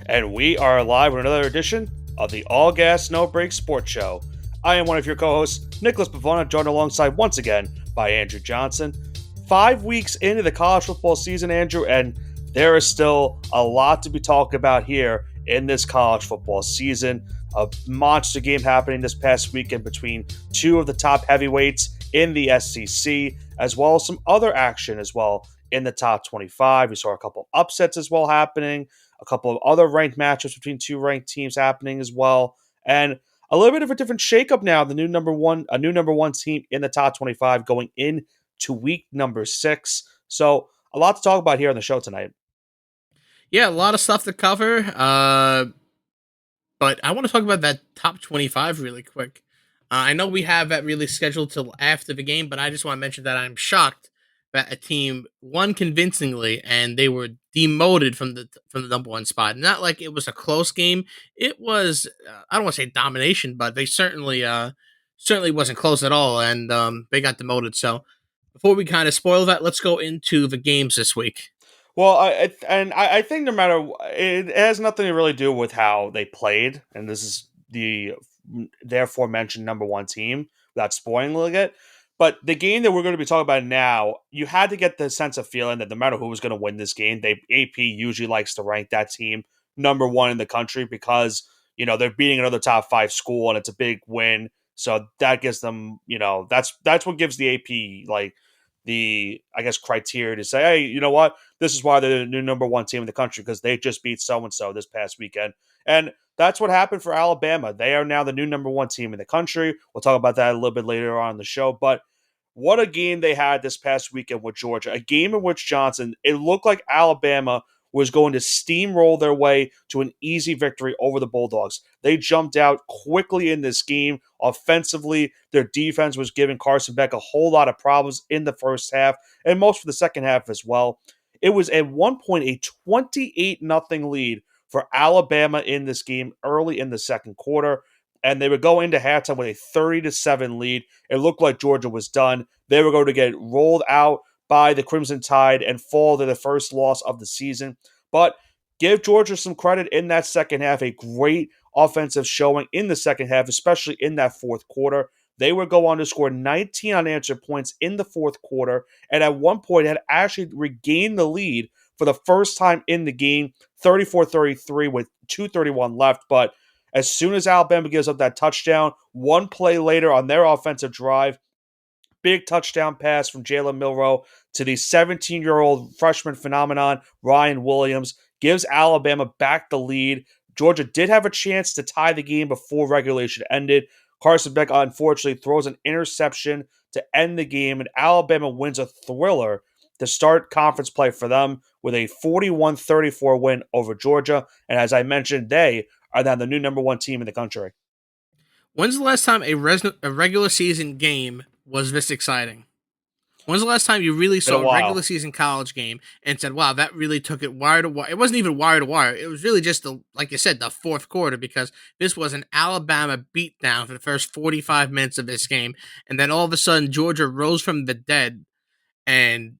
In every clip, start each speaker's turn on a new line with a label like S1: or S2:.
S1: and we are live with another edition of the All Gas No Break Sports Show. I am one of your co-hosts, Nicholas Pavona, joined alongside once again by Andrew Johnson. 5 weeks into the college football season, Andrew, and there is still a lot to be talked about here in this college football season. A monster game happening this past weekend between two of the top heavyweights in the SEC, as well as some other action as well in the top 25. We saw a couple upsets as well happening, a couple of other ranked matchups between two ranked teams happening as well, and a little bit of a different shakeup now. A new number one team in the top 25 going into week number 6. So a lot to talk about here on the show tonight.
S2: Yeah, a lot of stuff to cover. But I want to talk about that top 25 really quick. I know we have that really scheduled till after the game, but I just want to mention that I'm shocked that a team won convincingly and they were demoted from the number one spot. Not like it was a close game. It was I don't want to say domination, but they certainly wasn't close at all, and they got demoted. So before we kind of spoil that, let's go into the games this week.
S1: Well, I think no matter it has nothing to really do with how they played, and this is the therefore mentioned number one team without spoiling it. But the game that we're going to be talking about now, you had to get the sense of feeling that no matter who was going to win this game, AP usually likes to rank that team number one in the country because they're beating another top 5 school and it's a big win. So that gives them that's what gives the AP the criteria to say, hey, you know what, this is why they're the new number one team in the country because they just beat so and so this past weekend. And that's what happened for Alabama. They are now the new number one team in the country. We'll talk about that a little bit later on in the show. But what a game they had this past weekend with Georgia. A game in which it looked like Alabama was going to steamroll their way to an easy victory over the Bulldogs. They jumped out quickly in this game. Offensively, their defense was giving Carson Beck a whole lot of problems in the first half and most for the second half as well. It was at one point a 28-0 lead for Alabama in this game early in the second quarter, and they would go into halftime with a 30-7 lead. It looked like Georgia was done. They were going to get rolled out by the Crimson Tide and fall to the first loss of the season. But give Georgia some credit in that second half. A great offensive showing in the second half, especially in that fourth quarter. They would go on to score 19 unanswered points in the fourth quarter, and at one point had actually regained the lead for the first time in the game, 34-33 with 2:31 left. But as soon as Alabama gives up that touchdown, one play later on their offensive drive, big touchdown pass from Jalen Milroe to the 17-year-old freshman phenomenon, Ryan Williams, gives Alabama back the lead. Georgia did have a chance to tie the game before regulation ended. Carson Beck, unfortunately, throws an interception to end the game, and Alabama wins a thriller to start conference play for them with a 41-34 win over Georgia. And as I mentioned, they are now the new number one team in the country.
S2: When's the last time a regular season game was this exciting? When's the last time you really saw a regular season college game and said, wow, that really took it wire to wire? It wasn't even wire to wire. It was really just, like you said, the fourth quarter, because this was an Alabama beatdown for the first 45 minutes of this game. And then all of a sudden, Georgia rose from the dead. And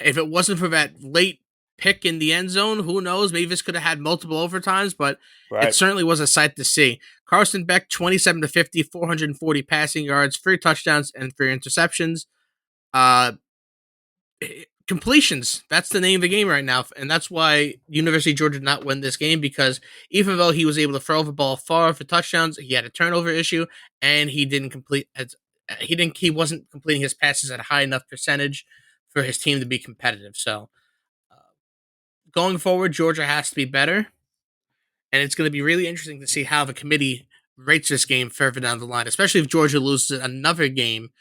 S2: if it wasn't for that late pick in the end zone, who knows? Maybe this could have had multiple overtimes, but It certainly was a sight to see. Carson Beck, 27-50, 440 passing yards, 3 touchdowns, and 3 interceptions. Completions, that's the name of the game right now, and that's why University of Georgia did not win this game, because even though he was able to throw the ball far for touchdowns, he had a turnover issue, and he wasn't completing his passes at a high enough percentage for his team to be competitive. So going forward, Georgia has to be better, and it's going to be really interesting to see how the committee rates this game further down the line, especially if Georgia loses another game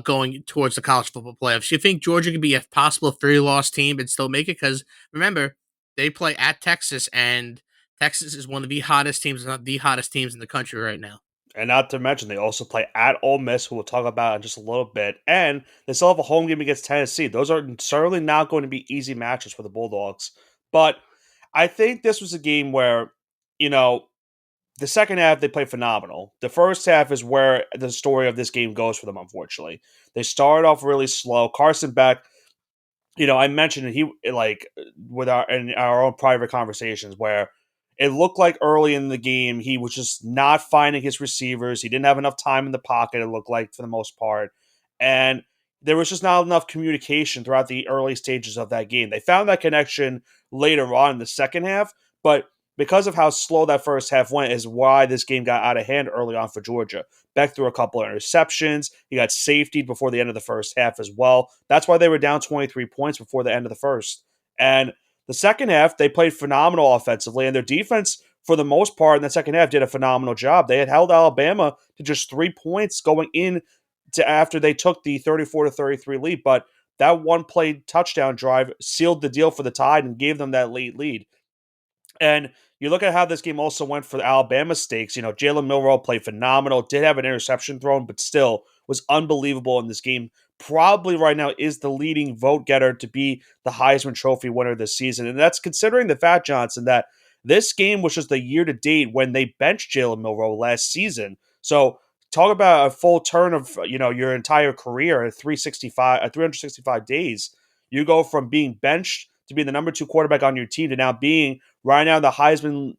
S2: going towards the college football playoffs. You think Georgia could be a possible 3-loss team and still make it? Because remember, they play at Texas, and Texas is one of the hottest teams, if not the hottest teams in the country right now.
S1: And not to mention, they also play at Ole Miss, who we'll talk about in just a little bit. And they still have a home game against Tennessee. Those are certainly not going to be easy matches for the Bulldogs. But I think this was a game where, the second half, they played phenomenal. The first half is where the story of this game goes for them, unfortunately. They started off really slow. Carson Beck, I mentioned he, in our own private conversations, where it looked like early in the game he was just not finding his receivers. He didn't have enough time in the pocket, it looked like, for the most part. And there was just not enough communication throughout the early stages of that game. They found that connection later on in the second half, but because of how slow that first half went is why this game got out of hand early on for Georgia. Beck threw a couple of interceptions. He got safetied before the end of the first half as well. That's why they were down 23 points before the end of the first. And the second half, they played phenomenal offensively, and their defense, for the most part, in the second half, did a phenomenal job. They had held Alabama to just 3 points going in to after they took the 34-33 lead, but that one play touchdown drive sealed the deal for the Tide and gave them that late lead. And you look at how this game also went for the Alabama stakes. You know, Jalen Milroe played phenomenal, did have an interception thrown, but still was unbelievable in this game. Probably right now is the leading vote getter to be the Heisman Trophy winner this season. And that's considering the fact, Johnson, that this game was just the year to date when they benched Jalen Milroe last season. So talk about a full turn of, you know, your entire career at 365 days. You go from being benched to being the number 2 quarterback on your team to now being right now the Heisman.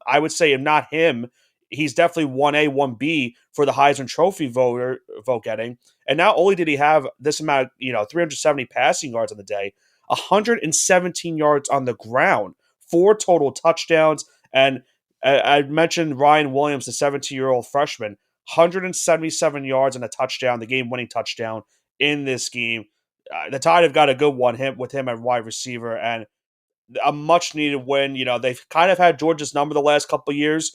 S1: I would say, if not him, he's definitely 1A, 1B for the Heisman Trophy vote getting. And not only did he have this amount, 370 passing yards on the day, 117 yards on the ground, 4 total touchdowns, and I mentioned Ryan Williams, the 17-year-old freshman, 177 yards and a touchdown, the game-winning touchdown in this game. The Tide have got a good one with him at wide receiver, and a much needed win. You know, they've kind of had Georgia's number the last couple of years,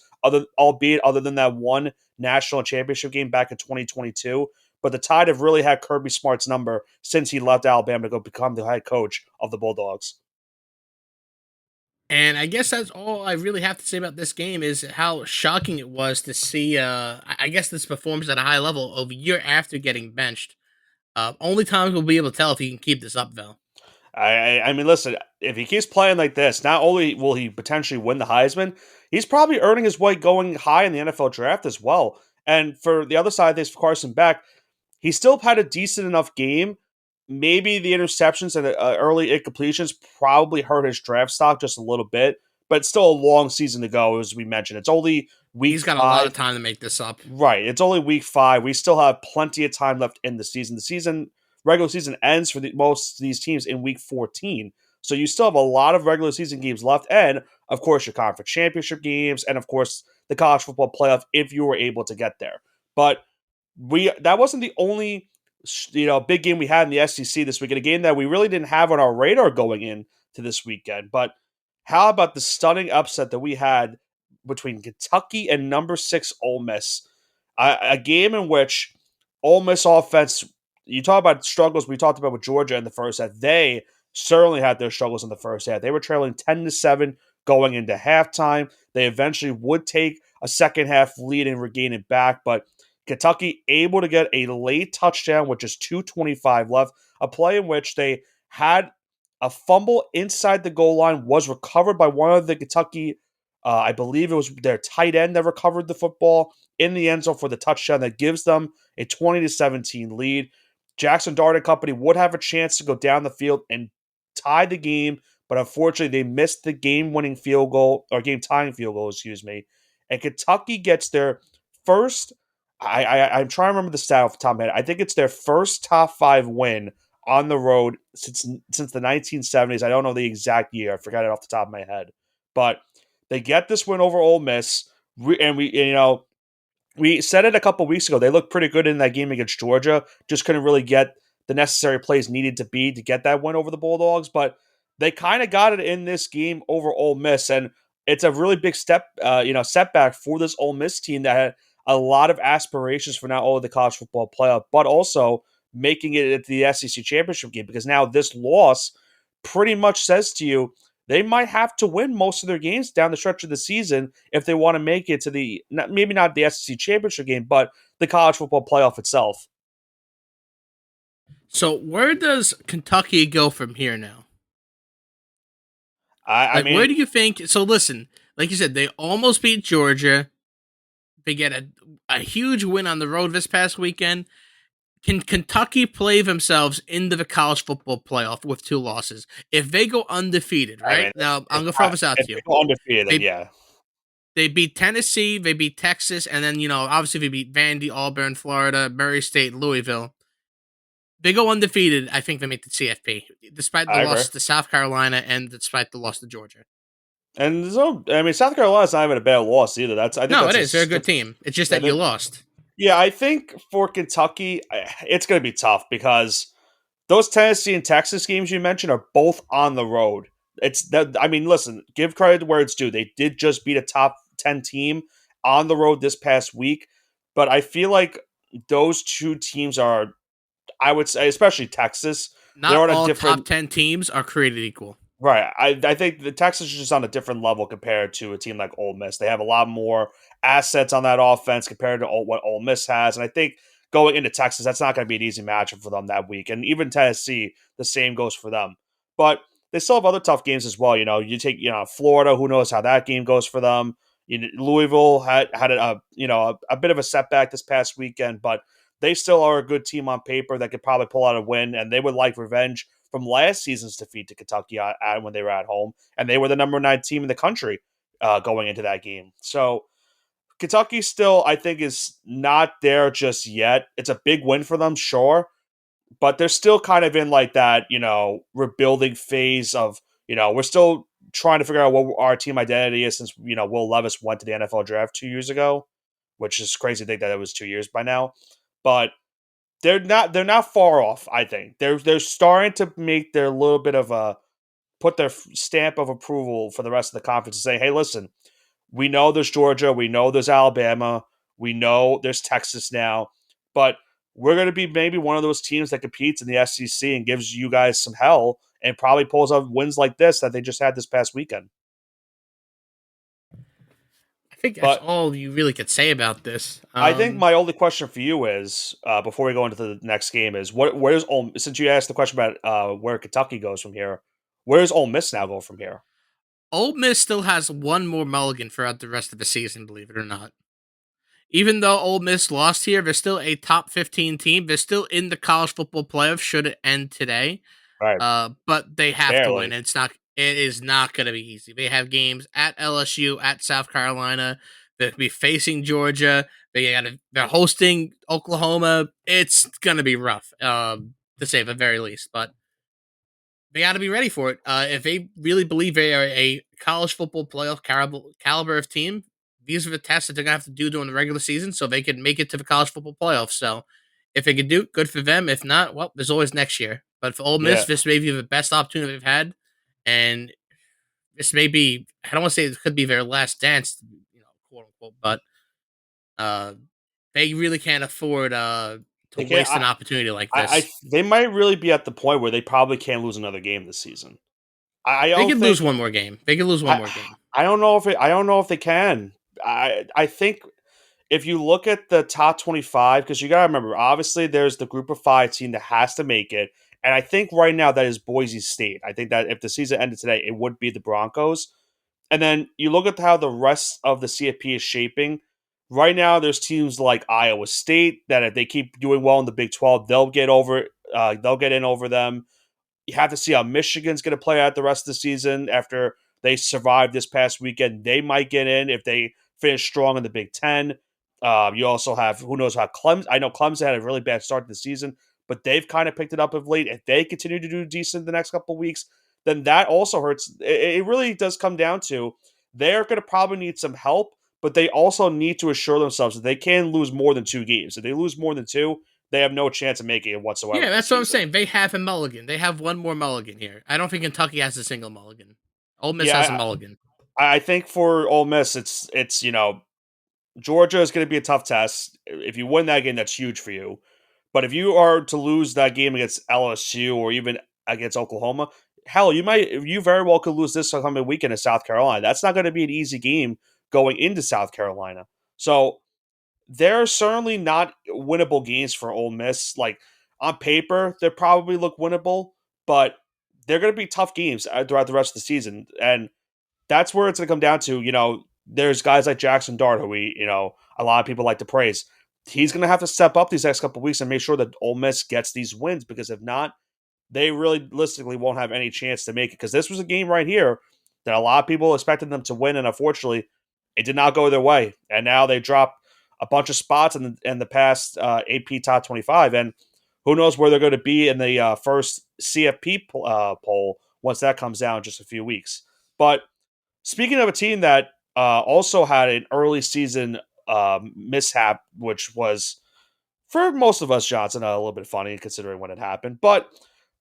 S1: albeit other than that one national championship game back in 2022. But the Tide have really had Kirby Smart's number since he left Alabama to go become the head coach of the Bulldogs.
S2: And I guess that's all I really have to say about this game is how shocking it was to see. I guess this performance at a high level a year after getting benched. Only times we'll be able to tell if he can keep this up, though.
S1: I mean, listen, if he keeps playing like this, not only will he potentially win the Heisman, he's probably earning his way going high in the NFL draft as well. And for the other side of this, for Carson Beck, he still had a decent enough game. Maybe the interceptions and early incompletions probably hurt his draft stock just a little bit, but it's still a long season to go, as we mentioned. It's only week
S2: He's got
S1: 5.
S2: a lot of time to make this up.
S1: Right. It's only week 5. We still have plenty of time left in the season. The regular season ends for most of these teams in week 14. So you still have a lot of regular season games left, and of course your conference championship games, and of course the college football playoff if you were able to get there. But that wasn't the only big game we had in the SEC this weekend. A game that we really didn't have on our radar going in to this weekend. But how about the stunning upset that we had between Kentucky and number 6 Ole Miss? A game in which Ole Miss offense, you talk about struggles we talked about with Georgia in the first half. They certainly had their struggles in the first half. They were trailing 10-7 going into halftime. They eventually would take a second half lead and regain it back, but Kentucky able to get a late touchdown with just 2:25 left, a play in which they had a fumble inside the goal line, was recovered by one of the Kentucky, I believe it was their tight end that recovered the football in the end zone for the touchdown that gives them a 20-17 lead. Jackson Dart and company would have a chance to go down the field and tie the game, but unfortunately they missed the game-winning field goal, or game-tying field goal, excuse me. And Kentucky gets their first, I'm trying to remember the stat off the top of my head. I think it's their first top 5 win on the road since the 1970s. I don't know the exact year. I forgot it off the top of my head. But they get this win over Ole Miss, and we said it a couple weeks ago. They looked pretty good in that game against Georgia. Just couldn't really get the necessary plays needed to get that win over the Bulldogs. But they kind of got it in this game over Ole Miss, and it's a really big setback for this Ole Miss team that had a lot of aspirations for not only the college football playoff, but also making it into the SEC championship game. Because now this loss pretty much says to you they might have to win most of their games down the stretch of the season if they want to make it to maybe not the SEC championship game, but the college football playoff itself.
S2: So where does Kentucky go from here now?
S1: I mean,
S2: where do you think? So listen, like you said, they almost beat Georgia. They get a huge win on the road this past weekend. Can Kentucky play themselves into the college football playoff with 2 losses? If they go undefeated, right? Now, I'm going to throw this out to you.
S1: If they go undefeated, then yeah.
S2: They beat Tennessee, they beat Texas, and then obviously they beat Vandy, Auburn, Florida, Murray State, Louisville. They go undefeated. I think they make the CFP, despite the
S1: I agree.
S2: loss to South Carolina and despite the loss to Georgia.
S1: And so, I mean, South Carolina's not even a bad loss either. I think
S2: No, it
S1: that's
S2: is. They're a good
S1: that's
S2: team. It's just
S1: yeah,
S2: that you lost.
S1: yeah. I think for Kentucky, it's going to be tough because those Tennessee and Texas games you mentioned are both on the road. It's that I mean, listen, give credit where it's due. They did just beat a top 10 team on the road this past week, but I feel like those two teams are, I would say, especially Texas, they're
S2: Not
S1: on a
S2: all top
S1: different
S2: 10 teams are created equal.
S1: right. I think the Texas is just on a different level compared to a team like Ole Miss. They have a lot more assets on that offense compared to what Ole Miss has, and I think going into Texas, that's not going to be an easy matchup for them that week. And even Tennessee, the same goes for them. But they still have other tough games as well. You take Florida. Who knows how that game goes for them? Louisville had a bit of a setback this past weekend, but they still are a good team on paper that could probably pull out a win, and they would like revenge from last season's defeat to Kentucky when they were at home, and they were the number 9 team in the country going into that game. So Kentucky still, I think, is not there just yet. It's a big win for them, sure, but they're still kind of in like that, rebuilding phase of, we're still trying to figure out what our team identity is since, Will Levis went to the NFL draft 2 years ago, which is crazy to think that it was 2 years by now. But they're not far off, I think. They're starting to make their little bit of a put their stamp of approval for the rest of the conference and say, hey, listen, we know there's Georgia, we know there's Alabama, we know there's Texas now, but we're going to be maybe one of those teams that competes in the SEC and gives you guys some hell and probably pulls off wins like this that they just had this past weekend.
S2: I think that's
S1: But
S2: all you really could say about this.
S1: I think my only question for you is, before we go into the next game, is where's Ole? Since you asked the question about where Kentucky goes from here, where does Ole Miss now go from here?
S2: Ole Miss still has one more mulligan throughout the rest of the season, believe it or not. Even though Ole Miss lost here, they're still a top 15 team. They're still in the college football playoff should it end today.
S1: Right,
S2: But they have to win.
S1: barely.
S2: It is not going to be easy. They have games at LSU, at South Carolina. They'll be facing Georgia. They're hosting Oklahoma. It's going to be rough, to say the very least. But they got to be ready for it. If they really believe they are a college football playoff caliber of team, these are the tests that they're gonna have to do during the regular season so they can make it to the college football playoffs. So if they can do, good for them. If not, well, there's always next year. But for Ole Miss,
S1: Yeah,
S2: this may be the best opportunity they've had, and this may be. I don't want to say it could be their last dance, quote unquote, but uh, they really can't afford to
S1: they can't.
S2: waste an opportunity like
S1: I
S2: this.
S1: they might really be at the point where they probably can't lose another game this season. I
S2: They
S1: don't
S2: could lose
S1: think
S2: one more game. They could lose one
S1: I
S2: more game.
S1: I don't know if they can. I think if you look at the top 25, because you got to remember, obviously there's the group of 5 team that has to make it, and I think right now that is Boise State. I think that if the season ended today, it would be the Broncos. And then you look at how the rest of the CFP is shaping. Right now, there's teams like Iowa State that if they keep doing well in the Big 12, they'll get over. They'll get in over them. You have to see how Michigan's going to play out the rest of the season after they survived this past weekend. They might get in if they finish strong in the Big Ten. You also have who knows how Clemson. I know Clemson had a really bad start to the season, but they've kind of picked it up of late. If they continue to do decent the next couple of weeks, then that also hurts. It really does come down to they're going to probably need some help, but they also need to assure themselves that they can lose more than 2 games. If they lose more than two, they have no chance of making it whatsoever
S2: Yeah,
S1: this
S2: that's what I'm
S1: season.
S2: saying. They have a mulligan. They have one more mulligan here. I don't think Kentucky has a single mulligan. Ole Miss has a
S1: Yeah,
S2: mulligan.
S1: I think for Ole Miss, it's Georgia is going to be a tough test. If you win that game, that's huge for you. But if you are to lose that game against LSU or even against Oklahoma, hell, you very well could lose this coming weekend in South Carolina. That's not going to be an easy game going into South Carolina. So they're certainly not winnable games for Ole Miss. Like on paper, they probably look winnable, but they're going to be tough games throughout the rest of the season. And that's where it's going to come down to. There's guys like Jackson Dart who a lot of people like to praise. He's going to have to step up these next couple of weeks and make sure that Ole Miss gets these wins because if not, they realistically won't have any chance to make it. Because this was a game right here that a lot of people expected them to win, and unfortunately, it did not go their way, and now they dropped a bunch of spots in the past AP top 25, and who knows where they're going to be in the first CFP poll once that comes out in just a few weeks. But speaking of a team that also had an early season mishap, which was for most of us, Johnson, a little bit funny considering when it happened. But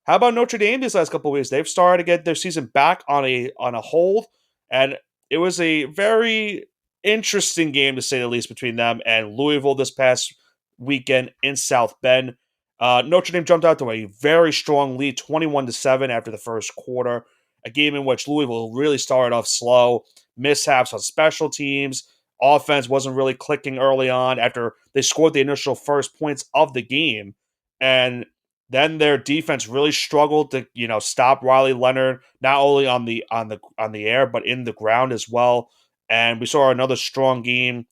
S1: how about Notre Dame these last couple of weeks? They've started to get their season back on a hold, and it was a very interesting game to say the least between them and Louisville this past weekend in South Bend. Notre Dame jumped out to a very strong lead, 21-7 after the first quarter. A game in which Louisville really started off slow, mishaps on special teams, offense wasn't really clicking early on after they scored the initial first points of the game. And then their defense really struggled to, stop Riley Leonard, not only on the air, but in the ground as well. And we saw another strong game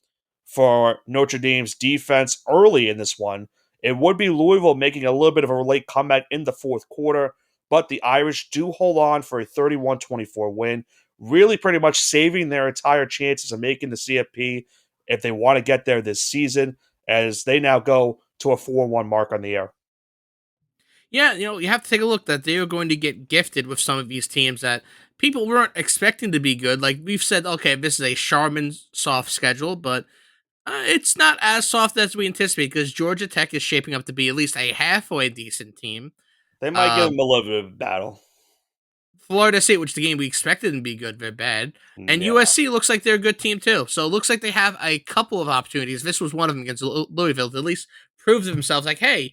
S1: for Notre Dame's defense early in this one. It would be Louisville making a little bit of a late comeback in the fourth quarter, but the Irish do hold on for a 31-24 win, really pretty much saving their entire chances of making the CFP if they want to get there this season, as they now go to a 4-1 mark on the air.
S2: Yeah, you have to take a look that they are going to get gifted with some of these teams that people weren't expecting to be good. Like we've said, okay, this is a Charmin soft schedule, but it's not as soft as we anticipate because Georgia Tech is shaping up to be at least a halfway decent team.
S1: They might give
S2: Uh,
S1: them a little bit of a battle.
S2: Florida State, which the game we expected to be good, they're bad. And
S1: Yeah.
S2: USC looks like they're a good team too. So it looks like they have a couple of opportunities. This was one of them against Louisville to at least prove to themselves like, hey,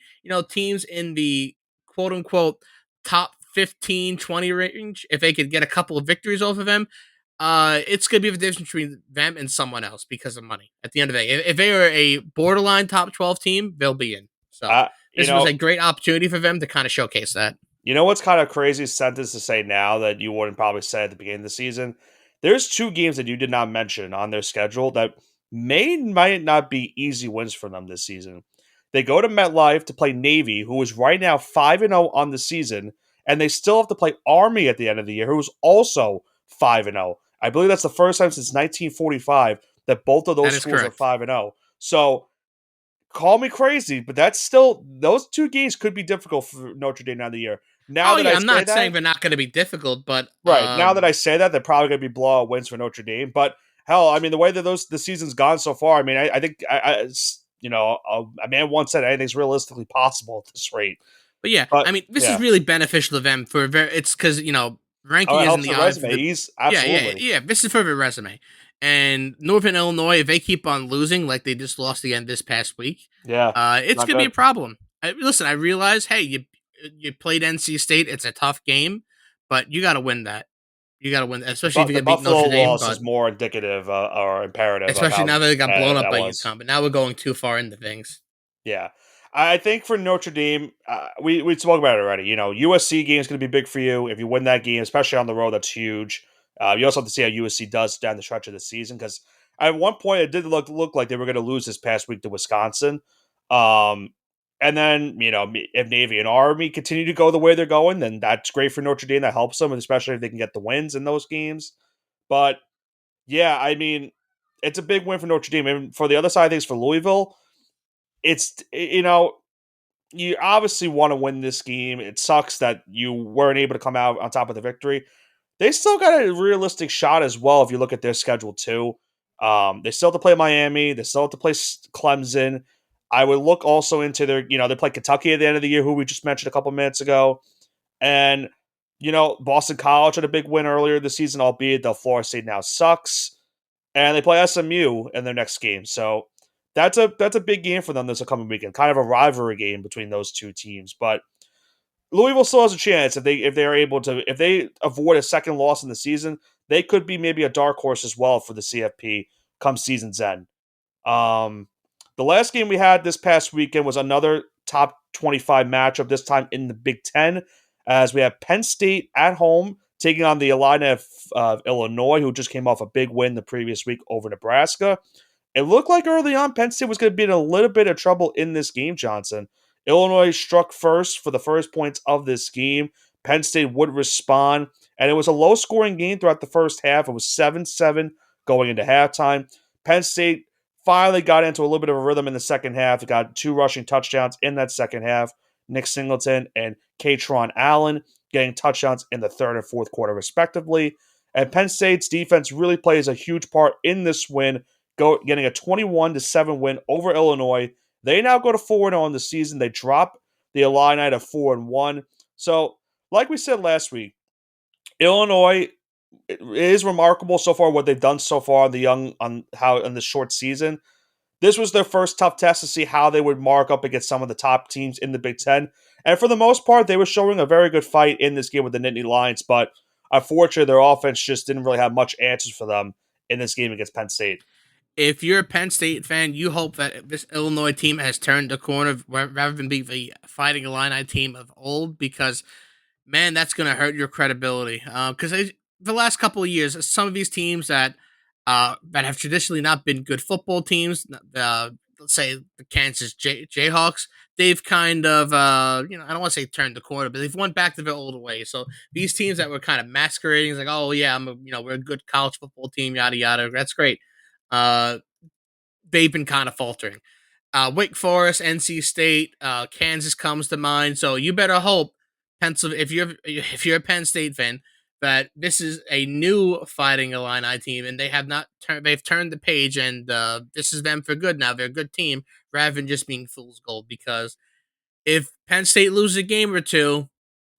S2: teams in the quote unquote top 15, 20 range, if they could get a couple of victories over them, it's going to be the difference between them and someone else because of money. At the end of the day, if they are a borderline top 12 team, they'll be in. So
S1: You
S2: this was
S1: know,
S2: a great opportunity for them to kind of showcase that.
S1: You know what's kind of crazy sentence to say now that you wouldn't probably say at the beginning of the season? There's two games that you did not mention on their schedule that might not be easy wins for them this season. They go to MetLife to play Navy, who is right now 5-0 on the season, and they still have to play Army at the end of the year, who is also 5-0. I believe that's the first time since 1945 that both of
S2: That
S1: those
S2: is
S1: schools are
S2: correct.
S1: 5-0. So call me crazy, but that's still those two games could be difficult for Notre Dame now the year. Now
S2: Oh
S1: that
S2: yeah,
S1: I
S2: I'm
S1: say
S2: not saying
S1: that,
S2: they're not going to be difficult, but
S1: right now that I say that, they're probably going to be blowout wins for Notre Dame. But hell, I mean, the way that the season's gone so far, I mean, I think a man once said anything's realistically possible at this rate.
S2: but yeah,
S1: But
S2: I mean, this is
S1: yeah,
S2: really beneficial to them for it's because
S1: oh,
S2: ranking
S1: it
S2: is in
S1: helps
S2: the
S1: the
S2: eye for
S1: resume.
S2: the
S1: He's
S2: yeah.
S1: absolutely,
S2: This is for their resume. And Northern Illinois, if they keep on losing like they just lost again this past week,
S1: yeah,
S2: it's
S1: not
S2: gonna be a
S1: good.
S2: problem. Listen, I realize, hey, you played NC State, it's a tough game, but you got to win that. You got to win, especially if you're
S1: The
S2: gonna beat
S1: Buffalo
S2: Notre Dame.
S1: loss is
S2: But
S1: more indicative or imperative of
S2: especially
S1: how
S2: now that they got
S1: bad
S2: blown up
S1: that
S2: by
S1: was.
S2: UConn, but now we're going too far into things.
S1: Yeah. I think for Notre Dame, we spoke about it already. USC game is going to be big for you. If you win that game, especially on the road, that's huge. You also have to see how USC does down the stretch of the season because at one point it did look like they were going to lose this past week to Wisconsin. Um, and then, if Navy and Army continue to go the way they're going, then that's great for Notre Dame. That helps them, and especially if they can get the wins in those games. But yeah, I mean, it's a big win for Notre Dame. And for the other side of things, for Louisville, you obviously want to win this game. It sucks that you weren't able to come out on top of the victory. They still got a realistic shot as well if you look at their schedule too. They still have to play Miami. They still have to play Clemson. I would look also into they play Kentucky at the end of the year, who we just mentioned a couple minutes ago. And, Boston College had a big win earlier this season, albeit the Florida State now sucks. And they play SMU in their next game. So that's a big game for them this coming weekend. Kind of a rivalry game between those two teams. But Louisville still has a chance if they avoid a second loss in the season, they could be maybe a dark horse as well for the CFP come season's end. Um, the last game we had this past weekend was another top 25 matchup, this time in the Big Ten, as we have Penn State at home taking on the Illini of Illinois, who just came off a big win the previous week over Nebraska. It looked like early on Penn State was going to be in a little bit of trouble in this game, Johnson. Illinois struck first for the first points of this game. Penn State would respond, and it was a low-scoring game throughout the first half. It was 7-7 going into halftime. Penn State finally got into a little bit of a rhythm in the second half. It got 2 rushing touchdowns in that second half. Nick Singleton and Katron Allen getting touchdowns in the third and fourth quarter, respectively. And Penn State's defense really plays a huge part in this win, getting a 21-7 win over Illinois. They now go to 4-0 on the season. They drop the Illini to 4-1. So, like we said last week, Illinois, it is remarkable so far what they've done so far on the short season. This was their first tough test to see how they would mark up against some of the top teams in the Big Ten. And for the most part, they were showing a very good fight in this game with the Nittany Lions, but unfortunately, their offense just didn't really have much answers for them in this game against Penn State.
S2: If you're a Penn State fan, you hope that this Illinois team has turned the corner rather than be the Fighting Illini team of old, because man, that's going to hurt your credibility. Because the last couple of years, some of these teams that have traditionally not been good football teams, let's say the Kansas Jayhawks, they've kind of, I don't want to say turned the corner, but they've went back to their old ways. So these teams that were kind of masquerading as like, oh yeah, we're a good college football team, yada yada, that's great. Uh, they've been kind of faltering. Wake Forest, NC State, Kansas comes to mind. So you better hope if you're a Penn State fan, that this is a new Fighting Illini team, and they have not they've turned the page, and this is them for good now. They're a good team rather than just being fool's gold. Because if Penn State loses a game or two,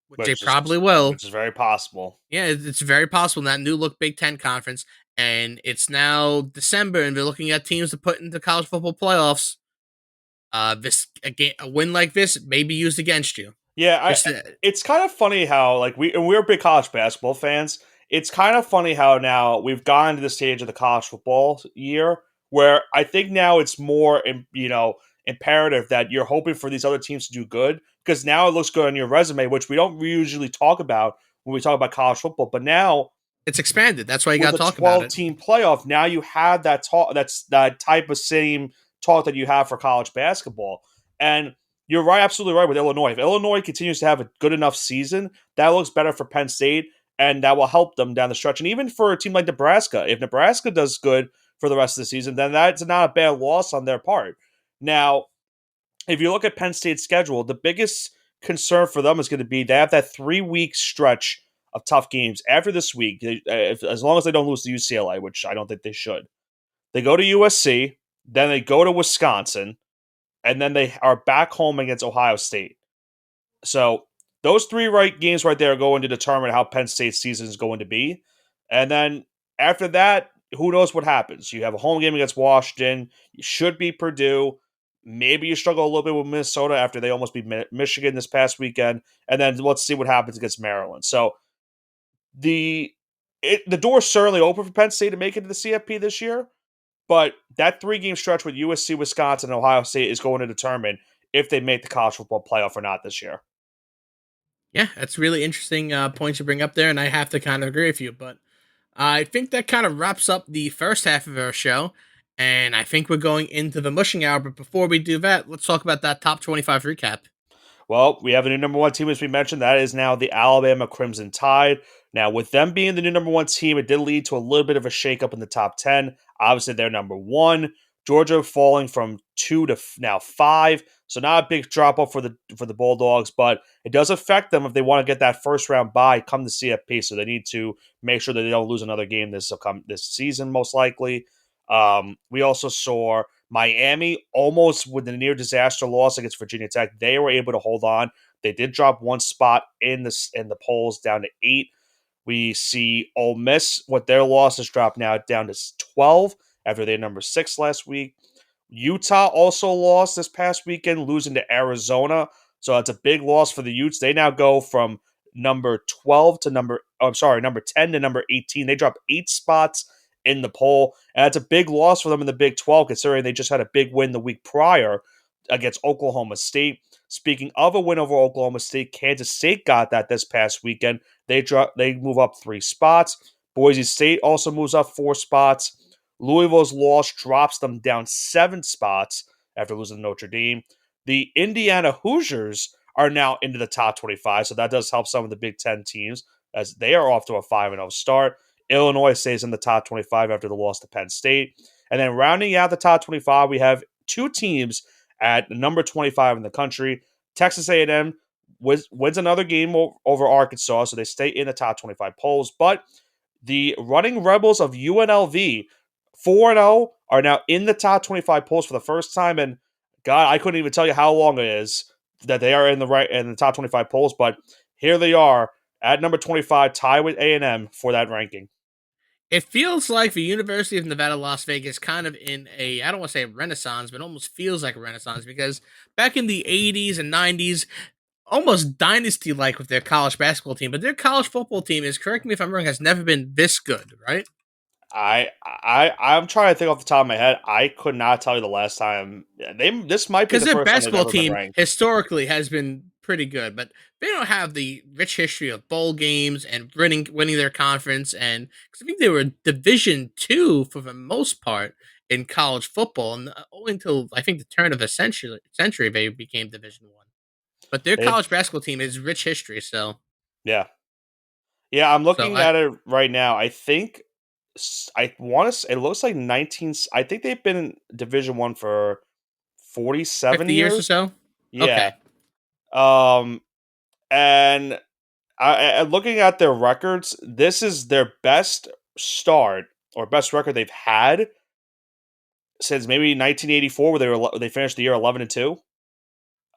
S2: which they probably will,
S1: which is very possible.
S2: Yeah, it's very possible in that new look Big Ten conference, and it's now December, and they're looking at teams to put into college football playoffs. A win like this may be used against you.
S1: Yeah, it's kind of funny how we're big college basketball fans. It's kind of funny how now we've gone to the stage of the college football year where I think now it's more imperative that you're hoping for these other teams to do good, because now it looks good on your resume, which we don't usually talk about when we talk about college football. But now
S2: it's expanded. That's why you got to talk about it.
S1: 12-team playoff. Now you have that talk. That's that type of same talk that you have for college basketball. And you're right, absolutely right with Illinois. If Illinois continues to have a good enough season, that looks better for Penn State, and that will help them down the stretch. And even for a team like Nebraska, if Nebraska does good for the rest of the season, then that's not a bad loss on their part. Now, if you look at Penn State's schedule, the biggest concern for them is going to be they have that 3-week stretch of tough games after this week, as long as they don't lose to UCLA, which I don't think they should. They go to USC, then they go to Wisconsin, and then they are back home against Ohio State. So those 3 games right there are going to determine how Penn State's season is going to be. And then after that, who knows what happens? You have a home game against Washington. You should beat Purdue. Maybe you struggle a little bit with Minnesota after they almost beat Michigan this past weekend. And then let's see what happens against Maryland. So the door's certainly open for Penn State to make it to the CFP this year. But that 3-game stretch with USC, Wisconsin, and Ohio State is going to determine if they make the college football playoff or not this year.
S2: Yeah, that's really interesting points you bring up there, and I have to kind of agree with you. But I think that kind of wraps up the first half of our show, and I think we're going into the mushing hour. But before we do that, let's talk about that top 25 recap.
S1: Well, we have a new number 1 team, as we mentioned. That is now the Alabama Crimson Tide. Now, with them being the new number 1 team, it did lead to a little bit of a shakeup in the top 10. Obviously, they're number 1. Georgia falling from 2 to now 5. So not a big drop off for the Bulldogs, but it does affect them if they want to get that first round bye come the CFP. So they need to make sure that they don't lose another game this season, most likely. We also saw Miami almost with a near disaster loss against Virginia Tech. They were able to hold on. They did drop 1 spot in the polls down to 8. We see Ole Miss, what their losses dropped now down to 12 after they number 6 last week. Utah also lost this past weekend, losing to Arizona. So that's a big loss for the Utes. They now go from number 10 to number 18. They dropped 8 spots in the poll. And that's a big loss for them in the Big 12, considering they just had a big win the week prior against Oklahoma State. Speaking of a win over Oklahoma State, Kansas State got that this past weekend. They move up 3 spots. Boise State also moves up 4 spots. Louisville's loss drops them down 7 spots after losing to Notre Dame. The Indiana Hoosiers are now into the top 25, so that does help some of the Big Ten teams as they are off to a 5-0 start. Illinois stays in the top 25 after the loss to Penn State. And then rounding out the top 25, we have two teams at number 25 in the country. Texas A&M wins another game over Arkansas, so they stay in the top 25 polls. But the running Rebels of UNLV, 4-0, are now in the top 25 polls for the first time. And God, I couldn't even tell you how long it is that they are in the top 25 polls. But here they are at number 25, tied with A&M for that ranking.
S2: It feels like the University of Nevada, Las Vegas, kind of in a, I don't want to say a renaissance, but almost feels like a renaissance because back in the 80s and 90s, almost dynasty like with their college basketball team, but their college football team is, correct me if I'm wrong, has never been this good, right?
S1: I'm trying to think off the top of my head. I could not tell you the last time this might be
S2: Because
S1: the
S2: their
S1: first time they've
S2: basketball
S1: ever been
S2: team
S1: ranked.
S2: historically has been pretty good, but they don't have the rich history of bowl games and winning their conference. And because I think they were Division II for the most part in college football, and only until I think the turn of the century they became Division I. But their
S1: They've
S2: college basketball team is rich history, so
S1: Yeah, yeah. I'm
S2: so
S1: looking at it right now. I think I want to. It looks like 19. I think they've been in Division 1 for 47
S2: 50 years or
S1: years.
S2: so.
S1: Yeah.
S2: Okay,
S1: Um, and looking at their records, this is their best start or best record they've had since maybe 1984, where they finished the year 11-2.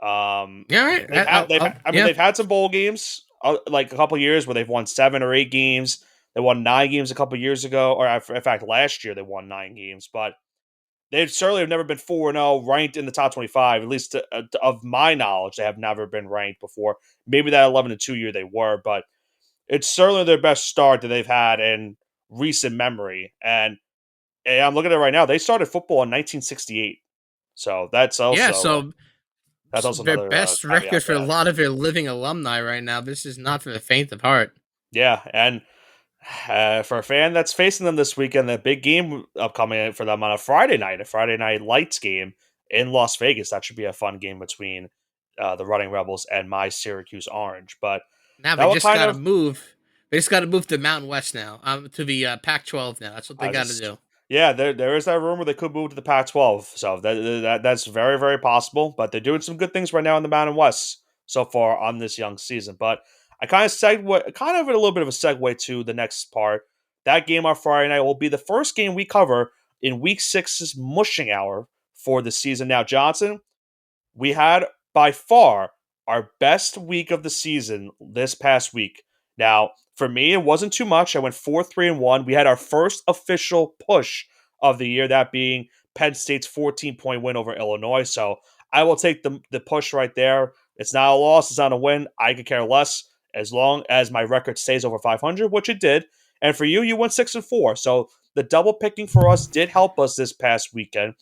S2: yeah, all right.
S1: I mean
S2: Yeah,
S1: they've had some bowl games like a couple years where they've won 7 or 8 games. They won 9 games a couple years ago, or in fact last year they won 9 games. But they certainly have never been 4-0 ranked in the top 25. At least of my knowledge, they have never been ranked before. Maybe that 11-2 year they were, but it's certainly their best start that they've had in recent memory. And I'm looking at it right now. They started football in 1968, so
S2: yeah. So
S1: that's also
S2: their
S1: another
S2: best
S1: caveat
S2: record
S1: to
S2: for a
S1: that.
S2: lot of their living alumni right now. This is not for the faint of heart.
S1: Yeah, and for a fan that's facing them this weekend, the big game upcoming for them on a Friday night lights game in Las Vegas. That should be a fun game between the Running Rebels and my Syracuse Orange. But
S2: Now
S1: that
S2: they
S1: will
S2: just
S1: kind
S2: got to
S1: of
S2: move. They just got to move to Mountain West now, to the Pac-12 now. That's what they
S1: I
S2: got to
S1: just
S2: do.
S1: yeah, there is that rumor they could move to the Pac-12, so that's very very possible. But they're doing some good things right now in the Mountain West so far on this young season. But I kind of a little bit of a segue to the next part. That game on Friday night will be the first game we cover in Week Six's mushing hour for the season. Now, Johnson, we had by far our best week of the season this past week. Now, for me, it wasn't too much. I went 4-3-1. We had our first official push of the year, that being Penn State's 14-point win over Illinois. So I will take the push right there. It's not a loss, it's not a win. I could care less as long as my record stays over 500, which it did. And for you, you went 6-4. So the double picking for us did help us this past weekend.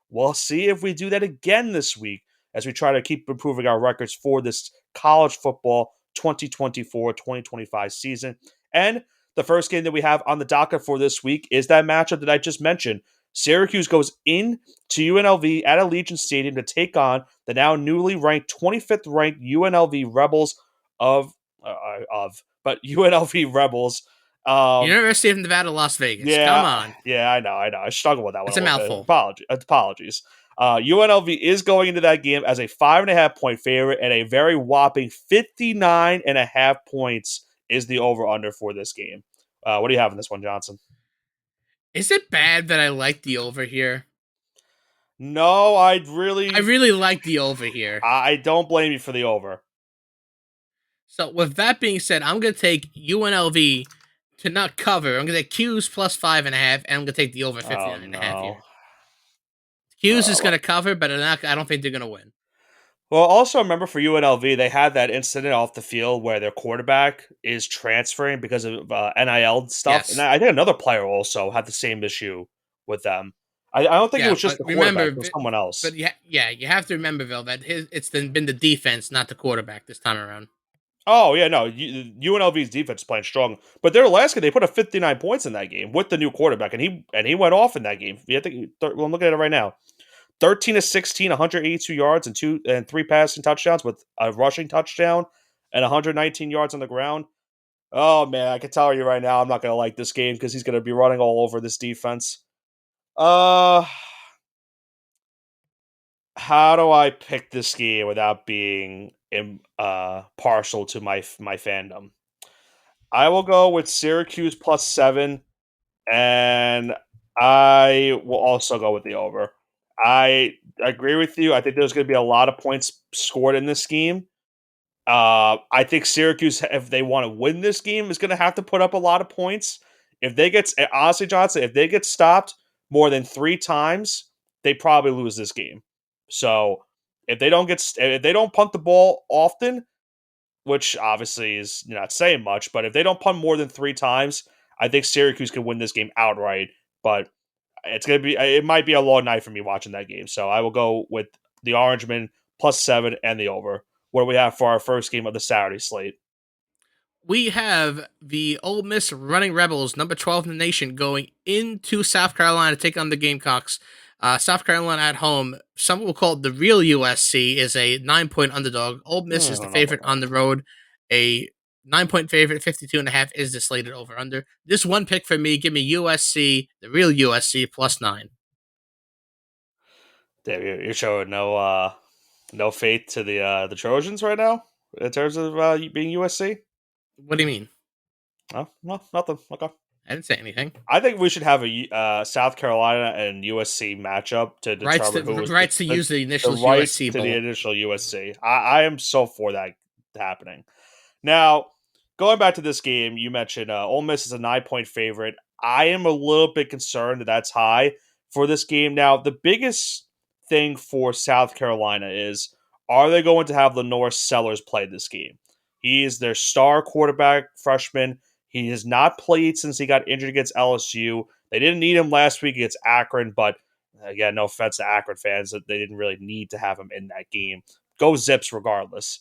S1: We'll see if we do that again this week as we try to keep improving our records for this college football 2024-2025 season. And the first game that we have on the docket for this week is that matchup that I just mentioned. Syracuse goes in to UNLV at Allegiant Stadium to take on the now newly ranked 25th ranked UNLV Rebels but UNLV Rebels. Um,
S2: University of Nevada, Las Vegas. Come
S1: yeah,
S2: on,
S1: yeah, I know. I struggle with that one
S2: it's
S1: a
S2: a
S1: little bit.
S2: mouthful.
S1: Apologies. UNLV is going into that game as a 5.5 point favorite, and a very whopping 59.5 points is the over under for this game. What do you have in this one, Johnson?
S2: Is it bad that I like the over here?
S1: No,
S2: I really like the over here.
S1: I don't blame you for the over.
S2: So with that being said, I'm gonna take UNLV to not cover. I'm gonna take Q's plus 5.5, and I'm gonna take the over
S1: Oh
S2: 59.5
S1: no.
S2: here. Q's is
S1: Uh,
S2: gonna cover, but I don't think they're gonna win.
S1: well, also remember for UNLV, they had that incident off the field where their quarterback is transferring because of NIL stuff, and
S2: Yes.
S1: I think another player also had the same issue with them. I don't think it
S2: Yeah,
S1: was just
S2: but
S1: the quarterback;
S2: remember,
S1: it was someone else.
S2: but yeah, you have to remember though that it's been the defense, not the quarterback this time around.
S1: Oh yeah, no, UNLV's defense is playing strong, but their last game they put up 59 points in that game with the new quarterback, and he went off in that game. Yeah, I think well, I'm looking at it right now. 13 to 16, 182 yards and three passing touchdowns with a rushing touchdown and 119 yards on the ground. Oh man, I can tell you right now, I'm not gonna like this game because he's gonna be running all over this defense. Uh, how do I pick this game without being partial to my fandom? I will go with Syracuse +7, and I will also go with the over. I agree with you. I think there's going to be a lot of points scored in this game. I think Syracuse, if they want to win this game, is going to have to put up a lot of points. If they get honestly, Johnson, if they get stopped more than 3 times, they probably lose this game. So if they don't punt the ball often, which obviously is not saying much, but if they don't punt more than 3 times, I think Syracuse can win this game outright. But it might be a long night for me watching that game. So I will go with the Orangemen +7 and the over. What do we have for our first game of the Saturday slate?
S2: We have the Ole Miss Running Rebels, number 12 in the nation, going into South Carolina to take on the Gamecocks. South Carolina at home, some will call it the real USC, is a 9-point underdog. Ole Miss
S1: I
S2: is the
S1: don't know about
S2: favorite on
S1: that.
S2: the road. A 9-point favorite, 52.5 is the slated over under. This one pick for me, give me USC, the real USC, +9.
S1: Damn, you're showing no faith to the Trojans right now in terms of being USC.
S2: What do you mean?
S1: Oh, no, nothing. Okay.
S2: I didn't say anything.
S1: I think we should have a South Carolina and USC matchup to
S2: Rights
S1: determine
S2: to
S1: who is
S2: rights to
S1: the,
S2: use the
S1: the
S2: initials
S1: rights
S2: USC
S1: to the
S2: Bowl.
S1: initial USC. I am so for that happening. Now, going back to this game, you mentioned Ole Miss is a 9-point favorite. I am a little bit concerned that that's high for this game. Now, the biggest thing for South Carolina is, are they going to have Lenore Sellers play this game? He is their star quarterback freshman. He has not played since he got injured against LSU. They didn't need him last week against Akron, but again, no offense to Akron fans, that they didn't really need to have him in that game. Go Zips regardless.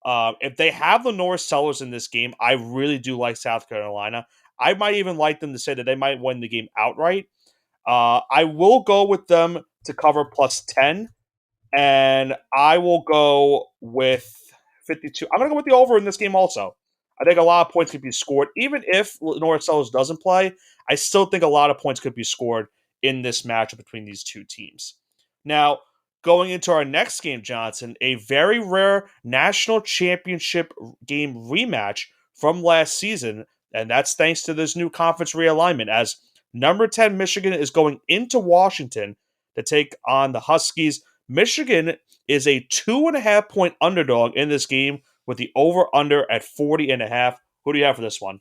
S1: If they have Lenore Sellers in this game, I really do like South Carolina. I might even like them to say that they might win the game outright. I will go with them to cover +10, and I will go with 52. I'm going to go with the over in this game also. I think a lot of points could be scored. Even if Lenore Sellers doesn't play, I still think a lot of points could be scored in this matchup between these two teams. Now, going into our next game, Johnson, a very rare national championship game rematch from last season, and that's thanks to this new conference realignment, as number 10 Michigan is going into Washington to take on the Huskies. Michigan is a 2.5 point underdog in this game with the over under at 40.5. Who do you have for this one?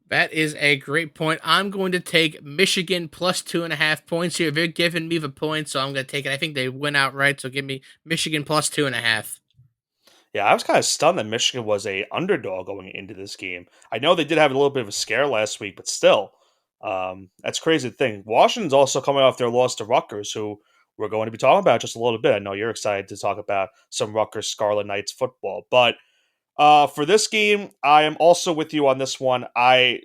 S2: That is a great point. I'm going to take Michigan +2.5 points here. They're giving me the points, so I'm going to take it. I think they win outright, so give me Michigan +2.5.
S1: Yeah, I was kind of stunned that Michigan was a underdog going into this game. I know they did have a little bit of a scare last week, but still, that's crazy to think. Washington's also coming off their loss to Rutgers, who we're going to be talking about just a little bit. I know you're excited to talk about some Rutgers Scarlet Knights football, but for this game, I am also with you on this one. I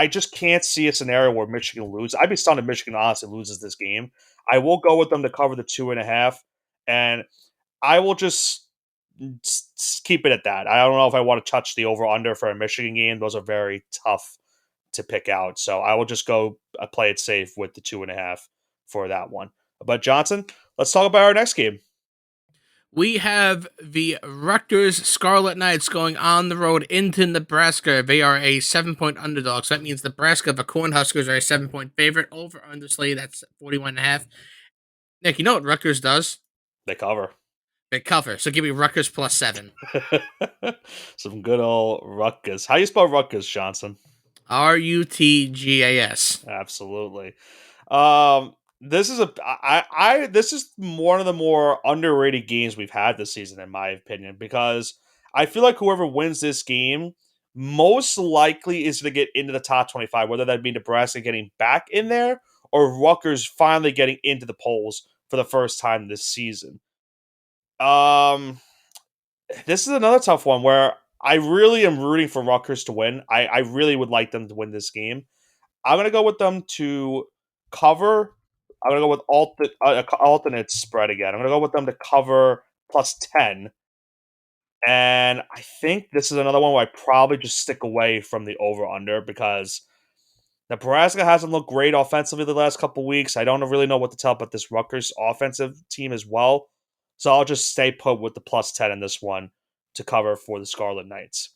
S1: just can't see a scenario where Michigan loses. I'd be stunned if Michigan honestly loses this game. I will go with them to cover the 2.5, and I will just keep it at that. I don't know if I want to touch the over under for a Michigan game. Those are very tough to pick out. So I will just go play it safe with the 2.5 for that one. But Johnson, let's talk about our next game.
S2: We have the Rutgers Scarlet Knights going on the road into Nebraska. They are a 7-point underdog, so that means Nebraska, the Cornhuskers, are a 7-point favorite. Over under slate, that's 41.5. Nick, you know what Rutgers does?
S1: They cover.
S2: They cover, so give me Rutgers +7.
S1: Some good old Rutgers. How you spell Rutgers, Johnson?
S2: RUTGAS.
S1: Absolutely. This is this is one of the more underrated games we've had this season, in my opinion, because I feel like whoever wins this game most likely is going to get into the top 25, whether that be Nebraska getting back in there or Rutgers finally getting into the polls for the first time this season. Um, this is another tough one where I really am rooting for Rutgers to win. I really would like them to win this game. I'm gonna go with them to cover. I'm gonna go with alternate spread again. I'm gonna go with them to cover +10. And I think this is another one where I probably just stick away from the over under because Nebraska hasn't looked great offensively the last couple weeks. I don't really know what to tell about this Rutgers offensive team as well. So I'll just stay put with the plus 10 in this one to cover for the Scarlet Knights.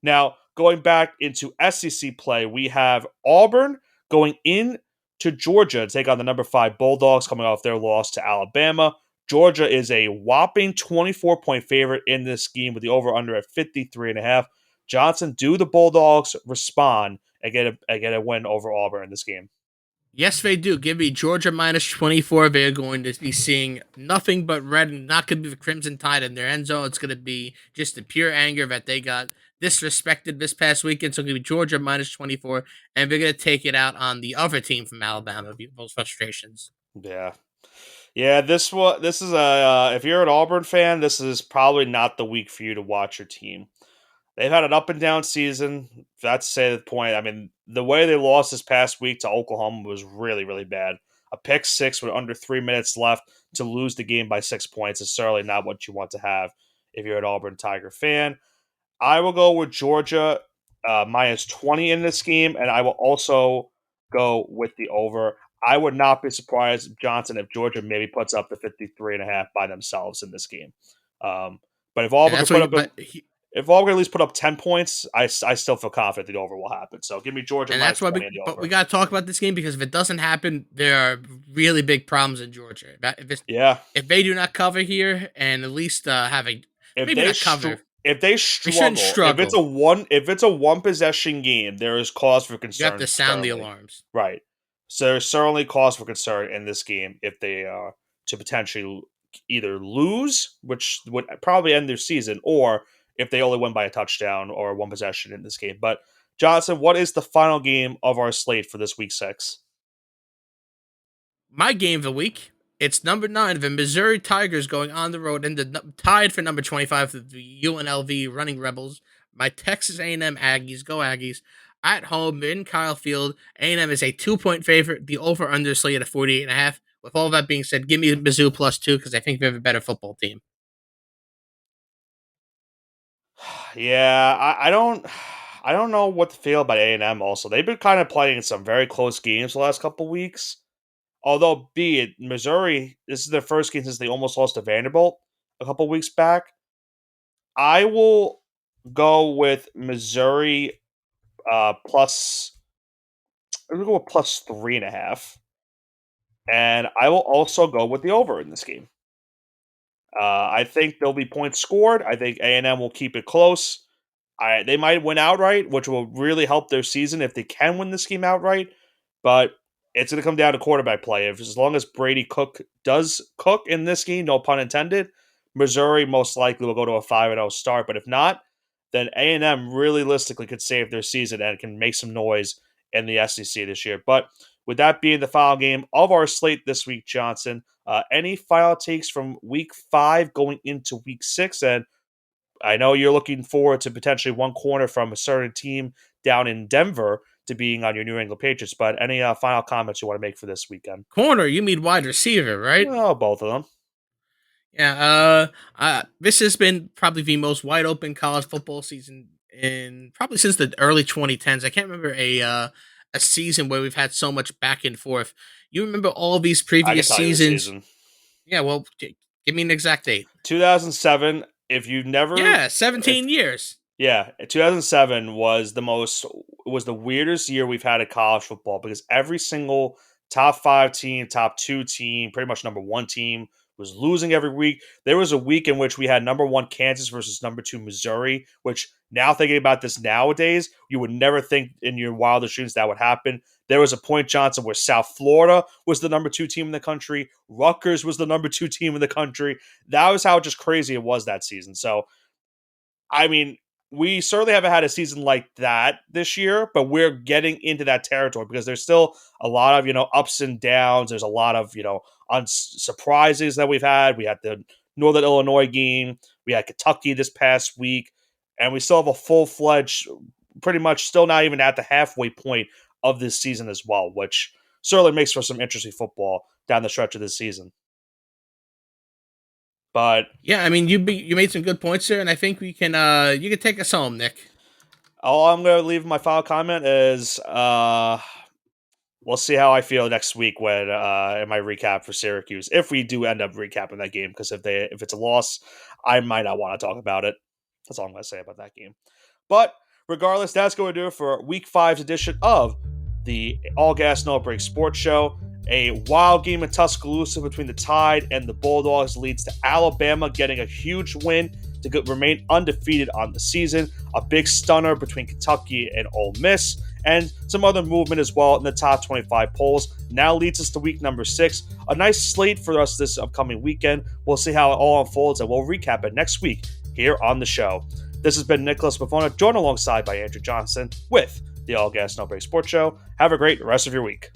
S1: Now, going back into SEC play, we have Auburn going in to Georgia to take on the number 5 Bulldogs coming off their loss to Alabama. Georgia is a whopping 24-point favorite in this game with the over-under at 53.5. Johnson, do the Bulldogs respond and get a win over Auburn in this game?
S2: Yes, they do. Give me Georgia minus 24. They're going to be seeing nothing but red and not going to be the Crimson Tide in their end zone. It's going to be just the pure anger that they got disrespected this past weekend. So it's going to be Georgia minus 24, and they're going to take it out on the other team from Alabama, those frustrations.
S1: Yeah. Yeah, this is a if you're an Auburn fan, this is probably not the week for you to watch your team. They've had an up and down season. That's to say the point. I mean, the way they lost this past week to Oklahoma was really, really bad. A pick six with under 3 minutes left to lose the game by 6 points is certainly not what you want to have if you're an Auburn Tiger fan. I will go with Georgia minus 20 in this game, and I will also go with the over. I would not be surprised, Johnson, if Georgia maybe puts up the 53.5 by themselves in this game. But if
S2: And
S1: Auburn can
S2: that's what
S1: put
S2: you,
S1: up, if Auburn can at least put up 10 points, I still feel confident the over will happen. So give me Georgia
S2: and
S1: minus
S2: that's why
S1: 20 in the
S2: but we
S1: over.
S2: got to talk about this game because if it doesn't happen, there are really big problems in Georgia.
S1: Yeah.
S2: If they do not cover here and at least have a
S1: If
S2: maybe
S1: they
S2: not cover,
S1: if they
S2: they shouldn't
S1: struggle,
S2: struggle.
S1: if it's a one possession game, there is cause for
S2: You have to
S1: concern.
S2: sound the
S1: Certainly,
S2: alarms.
S1: right. So there's certainly cause for concern in this game if they to potentially either lose, which would probably end their season, or if they only win by a touchdown or one possession in this game. But Johnson, what is the final game of our slate for this week 6?
S2: My game of the week. It's number 9, the Missouri Tigers going on the road and tied for number 25, the UNLV Running Rebels. My Texas A&M Aggies, go Aggies, at home in Kyle Field. A&M is a 2-point favorite. The over/under slate at 48.5. With all that being said, give me Mizzou plus 2 because I think they have a better football team.
S1: Yeah, I don't know what to feel about A&M. Also, they've been kind of playing some very close games the last couple weeks. Although, be it Missouri, this is their first game since they almost lost to Vanderbilt a couple weeks back. I will go with Missouri plus. I'm gonna go with plus 3.5, and I will also go with the over in this game. I think there'll be points scored. I think A&M will keep it close. They might win outright, which will really help their season if they can win this game outright. But it's going to come down to quarterback play. If as long as Brady Cook does cook in this game, no pun intended, Missouri most likely will go to a 5-0 start. But if not, then A&M realistically could save their season and can make some noise in the SEC this year. But with that being the final game of our slate this week, Johnson, any final takes from week 5 going into week 6? And I know you're looking forward to potentially one corner from a certain team down in Denver to being on your New England Patriots, but any final comments you want to make for this weekend?
S2: Corner, you mean wide receiver, right?
S1: Oh, both of them.
S2: Yeah, this has been probably the most wide open college football season in probably since the early 2010s. I can't remember a season where we've had so much back and forth. You remember all these
S1: I can
S2: previous
S1: tell you the
S2: seasons?
S1: season.
S2: Yeah, well, give me an exact date.
S1: 2007. If you never,
S2: Yeah,
S1: if
S2: 17 years.
S1: Yeah, 2007 was the weirdest year we've had in college football because every single top 5 team, top 2 team, pretty much number 1 team was losing every week. There was a week in which we had number 1 Kansas versus number 2 Missouri, which now thinking about this nowadays, you would never think in your wildest dreams that would happen. There was a point, Johnson, where South Florida was the number 2 team in the country. Rutgers was the number 2 team in the country. That was how just crazy it was that season. So I mean, we certainly haven't had a season like that this year, but we're getting into that territory because there's still a lot of, ups and downs. There's a lot of, surprises that we've had. We had the Northern Illinois game. We had Kentucky this past week. And we still have a full-fledged, pretty much still not even at the halfway point of this season as well, which certainly makes for some interesting football down the stretch of this season. But
S2: yeah, I mean, you made some good points there, and I think we can you can take us home, Nick.
S1: all I'm going to leave my final comment is we'll see how I feel next week when in my recap for Syracuse, if we do end up recapping that game. Because if it's a loss, I might not want to talk about it. That's all I'm going to say about that game. But regardless, that's going to do it for Week 5's edition of the All Gas No Break Sports Show. A wild game in Tuscaloosa between the Tide and the Bulldogs leads to Alabama getting a huge win to remain undefeated on the season. A big stunner between Kentucky and Ole Miss, and some other movement as well in the top 25 polls. Now leads us to week number 6. A nice slate for us this upcoming weekend. We'll see how it all unfolds, and we'll recap it next week here on the show. This has been Nicholas Bafona, joined alongside by Andrew Johnson with the All Gas No Break Sports Show. Have a great rest of your week.